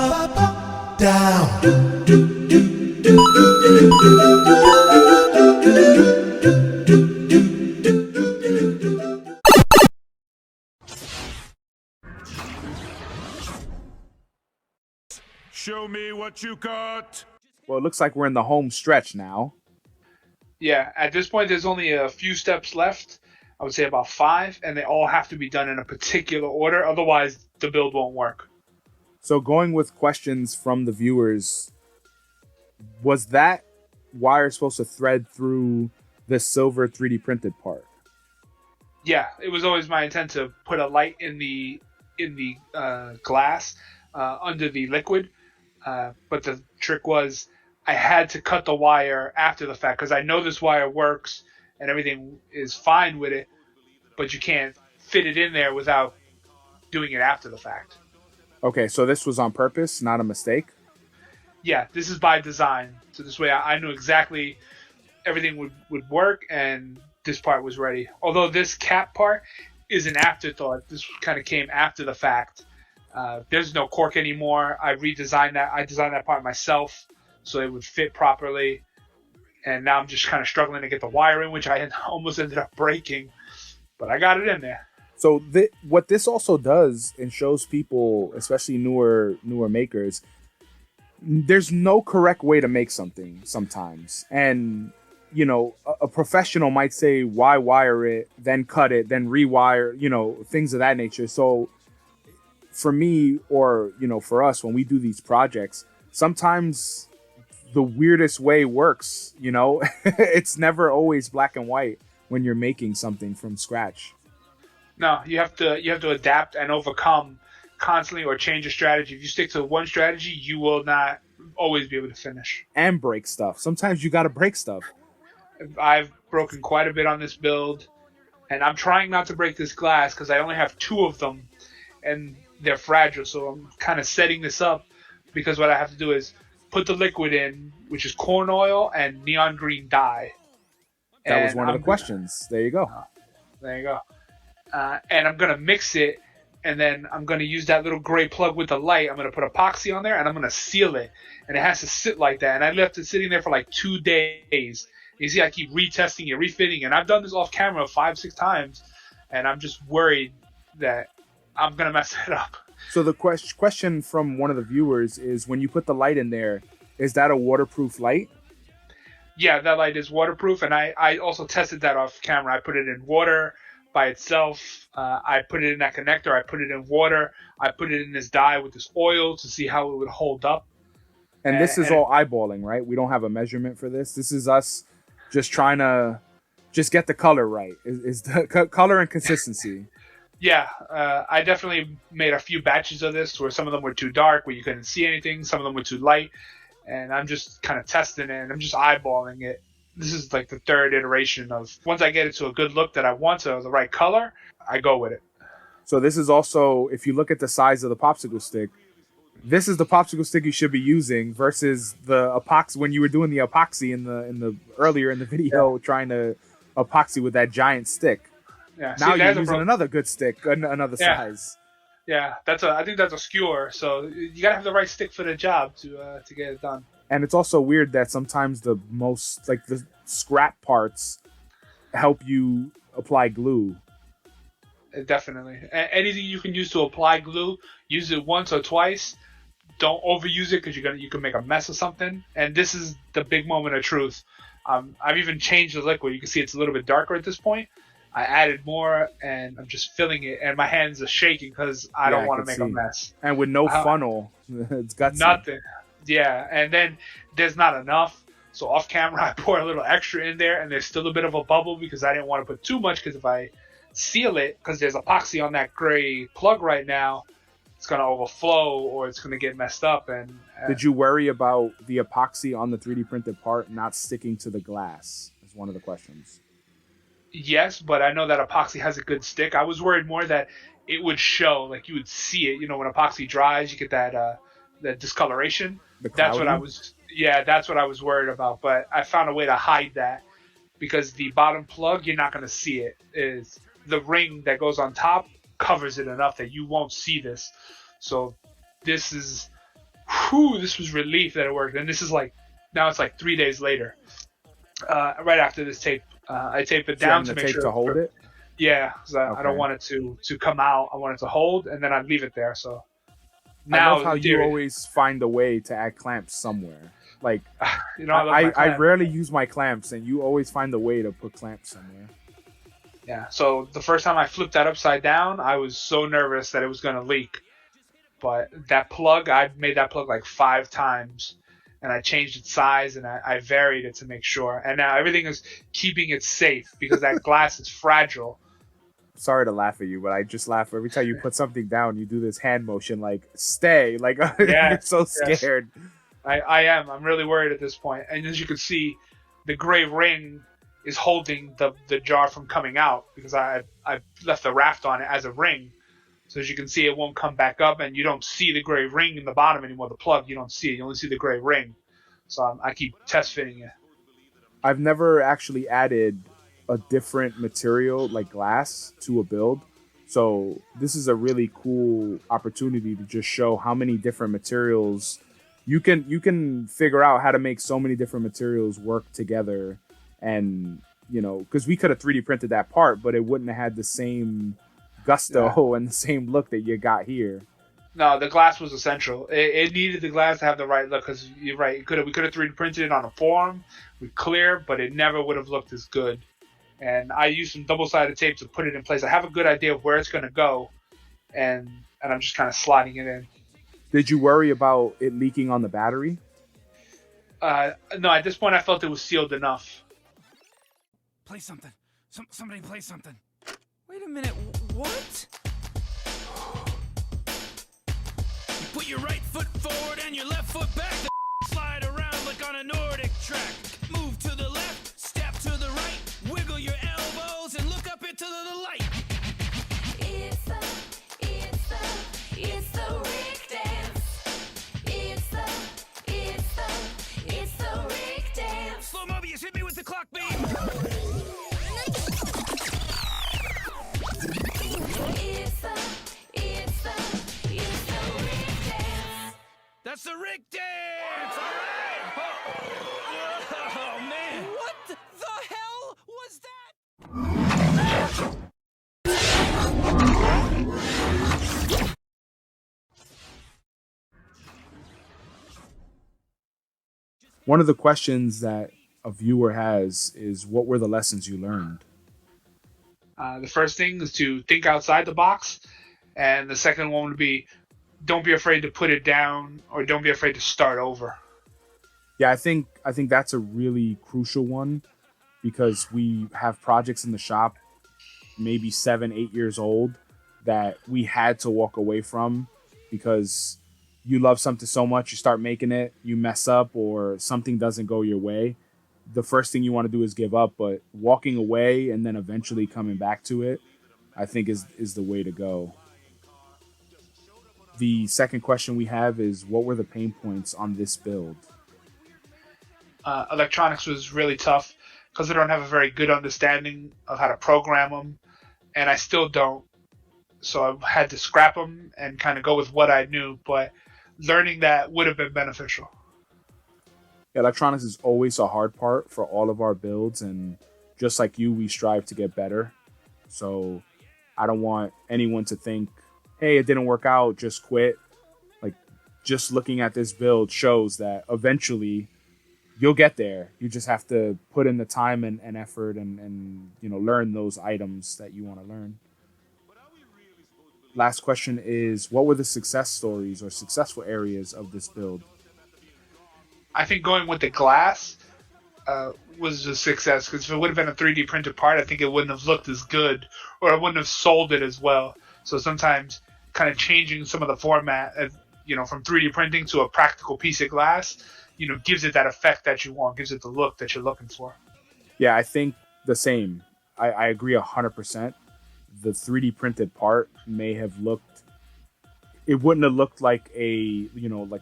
Show me what you got. Well, it looks like we're in the home stretch now. Yeah, at this point, there's only a few steps left. I would say about 5, and they all have to be done in a particular order. Otherwise, the build won't work. So going with questions from the viewers, was that wire supposed to thread through the silver 3D printed part? Yeah, it was always my intent to put a light in the glass under the liquid. But the trick was I had to cut the wire after the fact because I know this wire works and everything is fine with it, but you can't fit it in there without doing it after the fact. Okay, so this was on purpose, not a mistake? Yeah, this is by design. So this way I knew exactly everything would work and this part was ready. Although this cap part is an afterthought. This kind of came after the fact. There's no cork anymore. I redesigned that. I designed that part myself so it would fit properly. And now I'm just kind of struggling to get the wire in, which I almost ended up breaking. But I got it in there. So what this also does and shows people, especially newer makers, there's no correct way to make something sometimes. And, you know, a professional might say, why wire it, then cut it, then rewire, you know, things of that nature. So for me, or, you know, for us, when we do these projects, sometimes the weirdest way works, you know. It's never always black and white when you're making something from scratch. No, you have to adapt and overcome constantly or change your strategy. If you stick to one strategy, you will not always be able to finish. And break stuff. Sometimes you got to break stuff. I've broken quite a bit on this build, and I'm trying not to break this glass because I only have 2 of them, and they're fragile. So I'm kind of setting this up because what I have to do is put the liquid in, which is corn oil and neon green dye. That was one of the questions. There you go. There you go. And I'm going to mix it, and then I'm going to use that little gray plug with the light. I'm going to put epoxy on there, and I'm going to seal it. And it has to sit like that. And I left it sitting there for like 2 days. You see, I keep retesting it, refitting, and I've done this off camera 5-6 times, and I'm just worried that I'm going to mess it up. So the question from one of the viewers is, when you put the light in there, is that a waterproof light? Yeah, that light is waterproof, and I also tested that off camera. I put it in water by itself. I put it in that connector. I put it in water. I put it in this dye with this oil to see how it would hold up. And this is all eyeballing, right? We don't have a measurement for this. This is us just trying to just get the color right. Is the color and consistency. Yeah, I definitely made a few batches of this where some of them were too dark, where you couldn't see anything. Some of them were too light. And I'm just kind of testing it, and I'm just eyeballing it. This is like the 3rd iteration of, once I get it to a good look that I want to, the right color, I go with it. So this is also, if you look at the size of the popsicle stick, this is the popsicle stick you should be using versus the epoxy when you were doing the epoxy in the earlier in the video, trying to epoxy with that giant stick. Yeah. Now you're using another good stick, another size. Yeah, I think that's a skewer. So you gotta have the right stick for the job to get it done. And it's also weird that sometimes the most, like, the scrap parts help you apply glue. Definitely. Anything you can use to apply glue, use it once or twice. Don't overuse it because you can make a mess of something. And this is the big moment of truth. I've even changed the liquid. You can see it's a little bit darker at this point. I added more, and I'm just filling it, and my hands are shaking because I don't want to make a mess. And with no funnel, it's got nothing. Yeah, and then there's not enough. So off camera, I pour a little extra in there, and there's still a bit of a bubble because I didn't want to put too much, because if I seal it, because there's epoxy on that gray plug right now, it's going to overflow or it's going to get messed up. And did you worry about the epoxy on the 3D printed part not sticking to the glass? Is one of the questions. Yes, but I know that epoxy has a good stick. I was worried more that it would show, like you would see it. You know, when epoxy dries, you get that discoloration. That's what I was worried about. But I found a way to hide that, because the bottom plug, you're not going to see it. Is the ring that goes on top covers it enough that you won't see this. So this is whew, this was relief that it worked. And this is like, now it's like 3 days later. Right after this tape, I tape it down to make sure to hold it. Yeah, because I don't Okay. want it to come out. I want it to hold, and then I leave it there. So I now, love how you always find a way to add clamps somewhere. Like, you know, I I rarely use my clamps, and you always find a way to put clamps somewhere. Yeah. So the first time I flipped that upside down, I was so nervous that it was going to leak. But that plug, I made that plug like 5 times, and I changed its size and I varied it to make sure. And now everything is keeping it safe because that glass is fragile. Sorry to laugh at you, but I just laugh every time you put something down. You do this hand motion, like stay, like you're so scared. Yes. I am. I'm really worried at this point. And as you can see, the gray ring is holding the jar from coming out because I left the raft on it as a ring. So as you can see, it won't come back up, and you don't see the gray ring in the bottom anymore. The plug, you don't see it. You only see the gray ring. So I keep test fitting it. I've never actually added a different material like glass to a build. So this is a really cool opportunity to just show how many different materials you can figure out how to make so many different materials work together. And, you know, because we could have 3D printed that part, but it wouldn't have had the same gusto and the same look that you got here. No, the glass was essential. It needed the glass to have the right look because you're right. We could have 3D printed it on a form with clear, but it never would have looked as good. And I used some double-sided tape to put it in place. I have a good idea of where it's going to go, and I'm just kind of sliding it in. Did you worry about it leaking on the battery? No, at this point I felt it was sealed enough. Play something. Somebody play something. Wait a minute, what? You put your right foot forward and your left foot back. Slide around like on a Nordic track. Move to the left, step to the right. Wiggle your elbows and look up into the light. It's the Rick dance. It's the Rick dance. Slow Mobius, hit me with the clock beat. It's the Rick dance. That's the Rick dance. All right. Oh man. What the hell was that? One of the questions that a viewer has is, what were the lessons you learned? The first thing is to think outside the box, and the second one would be, don't be afraid to put it down, or don't be afraid to start over. Yeah, I think that's a really crucial one, because we have projects in the shop, maybe 7, 8 years old, that we had to walk away from because you love something so much, you start making it, you mess up, or something doesn't go your way. The first thing you want to do is give up, but walking away and then eventually coming back to it, I think is the way to go. The second question we have is, what were the pain points on this build? Electronics was really tough because I don't have a very good understanding of how to program them, and I still don't. So I had to scrap them and kind of go with what I knew, but learning that would have been beneficial. Electronics is always a hard part for all of our builds, and just like you, we strive to get better. So I don't want anyone to think, hey, it didn't work out, just quit. Like, just looking at this build shows that eventually you'll get there. You just have to put in the time and effort and you know, learn those items that you want to learn. Last question is, what were the success stories or successful areas of this build? I think going with the glass was a success, because if it would have been a 3D printed part, I think it wouldn't have looked as good, or I wouldn't have sold it as well. So sometimes kind of changing some of the format, from 3D printing to a practical piece of glass, gives it that effect that you want, gives it the look that you're looking for. Yeah, I think the same. I agree 100%. The 3D printed part may have looked, it wouldn't have looked like a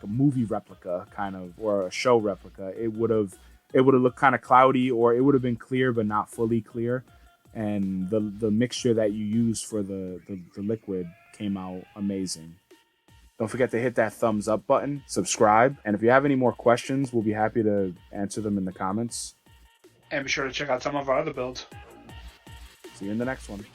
movie replica kind of, or a show replica. It would have looked kind of cloudy, or it would have been clear but not fully clear. And the mixture that you used for the liquid came out amazing. Don't forget to hit that thumbs up button, subscribe, and if you have any more questions, we'll be happy to answer them in the comments. And be sure to check out some of our other builds. See you in the next one.